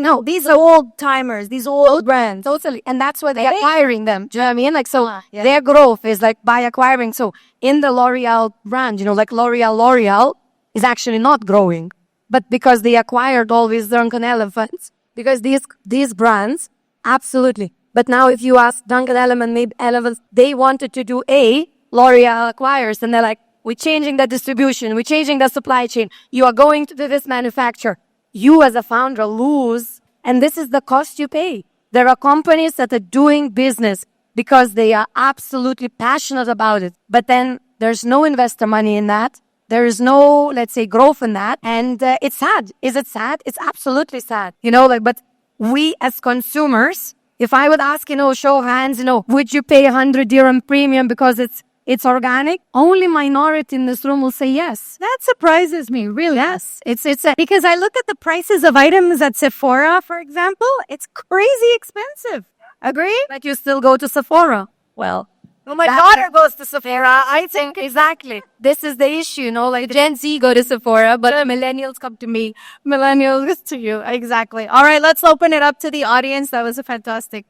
no, these are old timers, these old brands. Totally. And that's why they're acquiring them. Do you know what I mean? Like, so their growth is like by acquiring. So in the L'Oreal brand, like L'Oreal is actually not growing. But because they acquired all these Drunken Elephants, because these brands, absolutely. But now if you ask Drunken Elephant, maybe Elephants, they wanted to do L'Oreal acquires, and they're like, we're changing the distribution. We're changing the supply chain. You are going to this manufacturer. You as a founder lose. And this is the cost you pay. There are companies that are doing business because they are absolutely passionate about it. But then there's no investor money in that. There is no, let's say, growth in that. And it's sad. Is it sad? It's absolutely sad. But we as consumers, if I would ask, show of hands, would you pay 100 dirham premium because it's organic? Only minority in this room will say yes. That surprises me, really. Yes. Because I look at the prices of items at Sephora, for example, it's crazy expensive. Agree? But you still go to Sephora. Well, my daughter goes to Sephora. I think exactly. This is the issue, like Gen Z go to Sephora, but millennials come to me. Millennials to you. Exactly. All right, let's open it up to the audience. That was a fantastic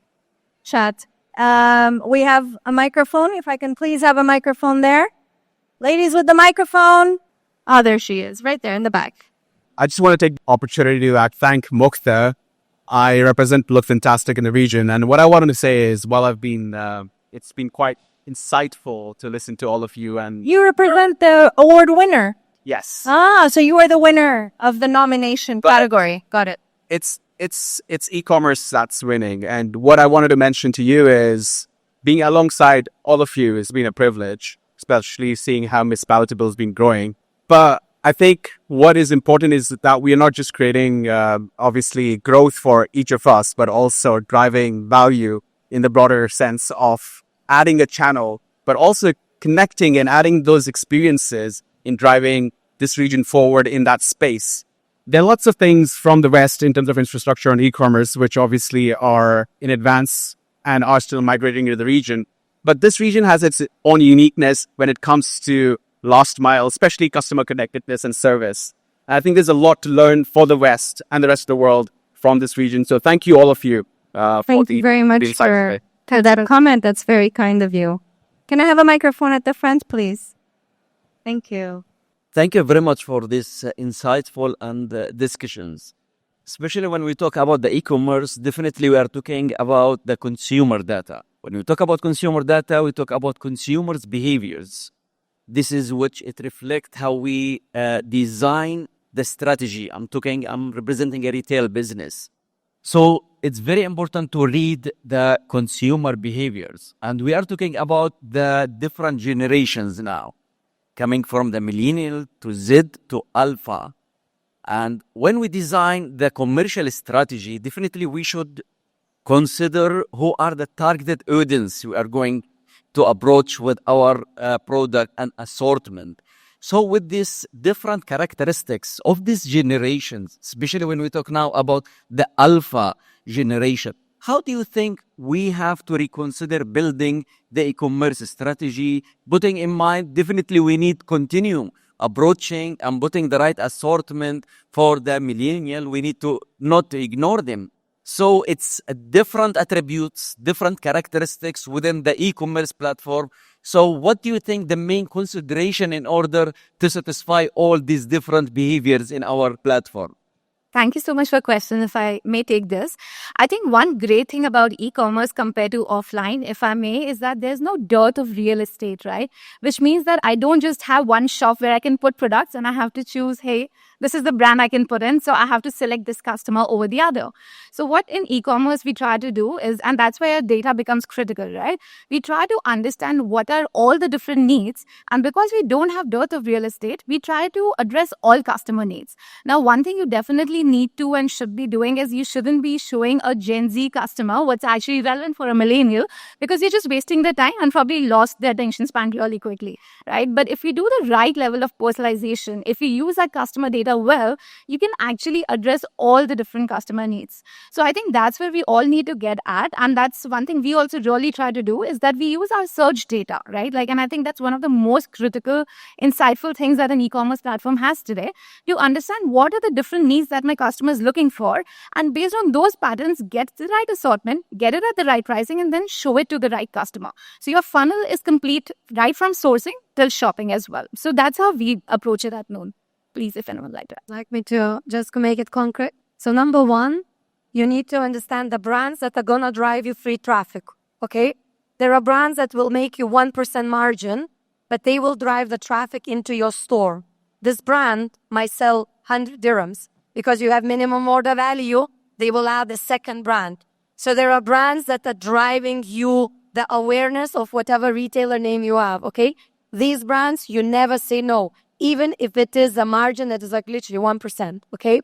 chat. We have a microphone. If I can please have a microphone there. Ladies with the microphone. Oh, there she is, right there in the back. I just want to take the opportunity to thank Mukta. I represent Look Fantastic in the region. And what I wanted to say is, while it's been quite insightful to listen to all of you. And you represent the award winner. Yes. So you are the winner of the nomination category. Got it. It's e-commerce that's winning. And what I wanted to mention to you is being alongside all of you has been a privilege, especially seeing how Miss Palettable has been growing. But I think what is important is that we are not just creating, obviously, growth for each of us, but also driving value in the broader sense of adding a channel, but also connecting and adding those experiences in driving this region forward in that space. There are lots of things from the West in terms of infrastructure and e-commerce, which obviously are in advance and are still migrating into the region. But this region has its own uniqueness when it comes to last mile, especially customer connectedness and service. And I think there's a lot to learn for the West and the rest of the world from this region. So thank you, all of you. Thank you very much for that comment. That's very kind of you. Can I have a microphone at the front, please? Thank you. Thank you very much for this insightful and discussions. Especially when we talk about the e-commerce, definitely we are talking about the consumer data. When we talk about consumer data, we talk about consumers' behaviors. This is which it reflects how we design the strategy. I'm representing a retail business. So it's very important to read the consumer behaviors. And we are talking about the different generations now, coming from the millennial to Z to alpha. And when we design the commercial strategy, definitely we should consider who are the targeted audience we are going to approach with our product and assortment. So with these different characteristics of these generations, especially when we talk now about the alpha generation, how do you think we have to reconsider building the e-commerce strategy, putting in mind definitely we need continue approaching and putting the right assortment for the millennial. We need to not ignore them. So it's different attributes, different characteristics within the e-commerce platform. So what do you think the main consideration in order to satisfy all these different behaviors in our platform? Thank you so much for the question. If I may take this, I think one great thing about e-commerce compared to offline, if I may, is that there's no dearth of real estate, right? Which means that I don't just have one shop where I can put products and I have to choose, hey, this is the brand I can put in. So I have to select this customer over the other. So what in e-commerce we try to do is, and that's where data becomes critical, right? We try to understand what are all the different needs. And because we don't have dearth of real estate, we try to address all customer needs. Now, one thing you definitely need to and should be doing is you shouldn't be showing a Gen Z customer what's actually relevant for a millennial, because you're just wasting their time and probably lost their attention span really quickly, right? But if we do the right level of personalization, if we use our customer data well, you can actually address all the different customer needs. So I think that's where we all need to get at. And that's one thing we also really try to do, is that we use our search data, right? And I think that's one of the most critical, insightful things that an e-commerce platform has today, to understand what are the different needs that my customer is looking for. And based on those patterns, get the right assortment, get it at the right pricing, and then show it to the right customer. So your funnel is complete right from sourcing till shopping as well. So that's how we approach it at Noon. Please, if anyone would like to add. Like me to just make it concrete. So number one, you need to understand the brands that are going to drive you free traffic, okay? There are brands that will make you 1% margin, but they will drive the traffic into your store. This brand might sell 100 dirhams. Because you have minimum order value, they will add a second brand. So there are brands that are driving you the awareness of whatever retailer name you have, okay? These brands, you never say no, even if it is a margin that is like literally 1%, okay?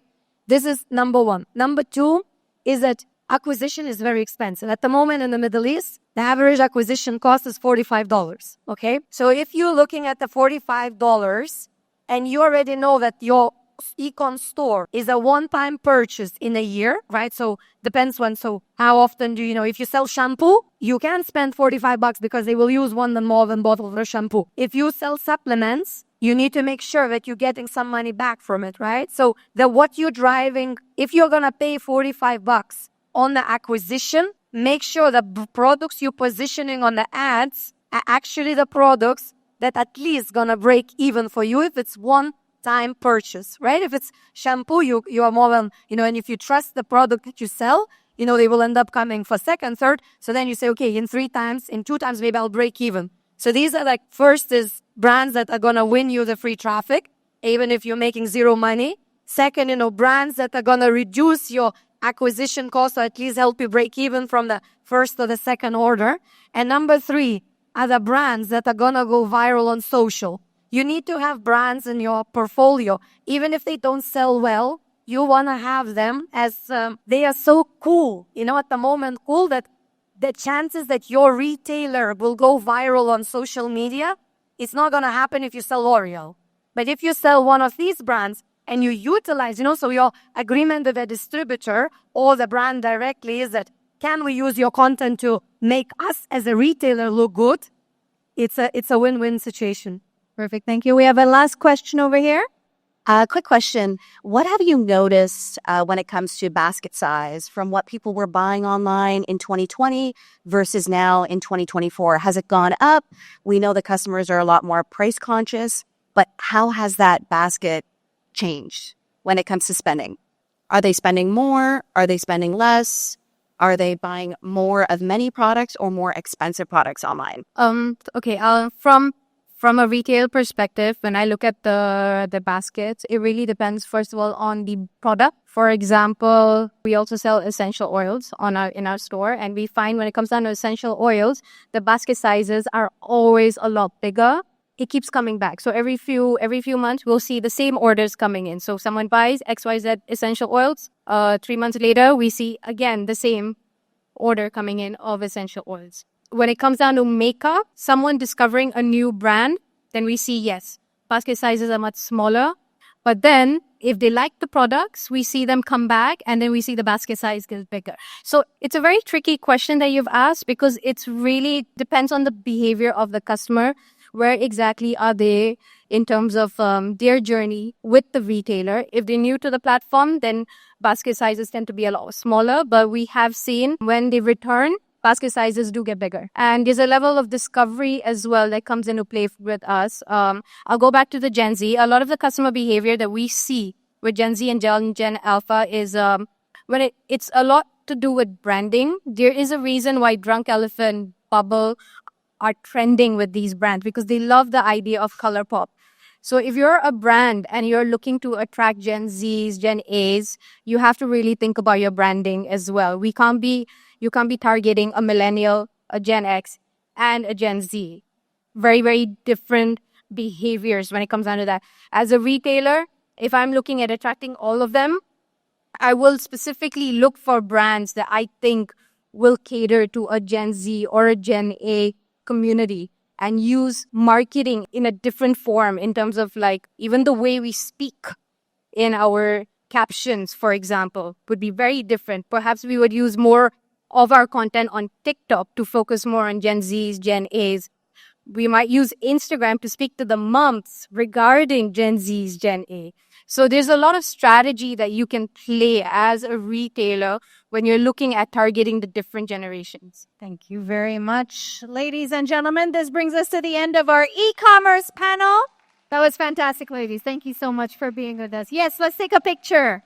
This is number one. Number two is that acquisition is very expensive. At the moment in the Middle East, the average acquisition cost is $45, okay? So if you're looking at the $45 and you already know that your e-com store is a one-time purchase in a year, right? So depends when, so how often do you know, if you sell shampoo, you can spend $45 because they will use one more than bottle of shampoo. If you sell supplements, you need to make sure that you're getting some money back from it, right? So what you're driving, if you're going to pay $45 on the acquisition, make sure the products you're positioning on the ads are actually the products that at least going to break even for you if it's one time purchase, right? If it's shampoo, you are more than, and if you trust the product that you sell, they will end up coming for second, third. So then you say, okay, in 2 times, maybe I'll break even. So these are like, first is brands that are going to win you the free traffic, even if you're making zero money. Second, brands that are going to reduce your acquisition cost or at least help you break even from the first or the second order. And number 3 are the brands that are going to go viral on social. You need to have brands in your portfolio. Even if they don't sell well, you want to have them as they are so cool, at the moment, cool that the chances that your retailer will go viral on social media, it's not going to happen if you sell L'Oreal. But if you sell one of these brands and you utilize, so your agreement with a distributor or the brand directly is that, can we use your content to make us as a retailer look good? It's a win-win situation. Perfect. Thank you. We have a last question over here. Quick question. What have you noticed when it comes to basket size from what people were buying online in 2020 versus now in 2024? Has it gone up? We know the customers are a lot more price conscious, but how has that basket changed when it comes to spending? Are they spending more? Are they spending less? Are they buying more of many products or more expensive products online? Okay. From a retail perspective, when I look at the baskets, it really depends, first of all, on the product. For example, we also sell essential oils in our store, and we find when it comes down to essential oils, the basket sizes are always a lot bigger. It keeps coming back. So every few months, we'll see the same orders coming in. So someone buys XYZ essential oils. 3 months later, we see again the same order coming in of essential oils. When it comes down to makeup, someone discovering a new brand, then we see, yes, basket sizes are much smaller. But then if they like the products, we see them come back and then we see the basket size get bigger. So it's a very tricky question that you've asked because it's really depends on the behavior of the customer. Where exactly are they in terms of their journey with the retailer? If they're new to the platform, then basket sizes tend to be a lot smaller. But we have seen when they return, basket sizes do get bigger. And there's a level of discovery as well that comes into play with us. I'll go back to the Gen Z. A lot of the customer behavior that we see with Gen Z and Gen Alpha is when it's a lot to do with branding. There is a reason why Drunk Elephant, Bubble are trending with these brands because they love the idea of color pop. So if you're a brand and you're looking to attract Gen Zs, Gen As, you have to really think about your branding as well. You can't be targeting a millennial, a Gen X, and a Gen Z. Very, very different behaviors when it comes down to that. As a retailer, if I'm looking at attracting all of them, I will specifically look for brands that I think will cater to a Gen Z or a Gen A community and use marketing in a different form in terms of like even the way we speak in our captions, for example, would be very different. Perhaps we would use more of our content on TikTok to focus more on Gen Zs, Gen As. We might use Instagram to speak to the moms regarding Gen Zs, Gen A. So there's a lot of strategy that you can play as a retailer when you're looking at targeting the different generations. Thank you very much, ladies and gentlemen. This brings us to the end of our e-commerce panel. That was fantastic, ladies. Thank you so much for being with us. Yes, let's take a picture.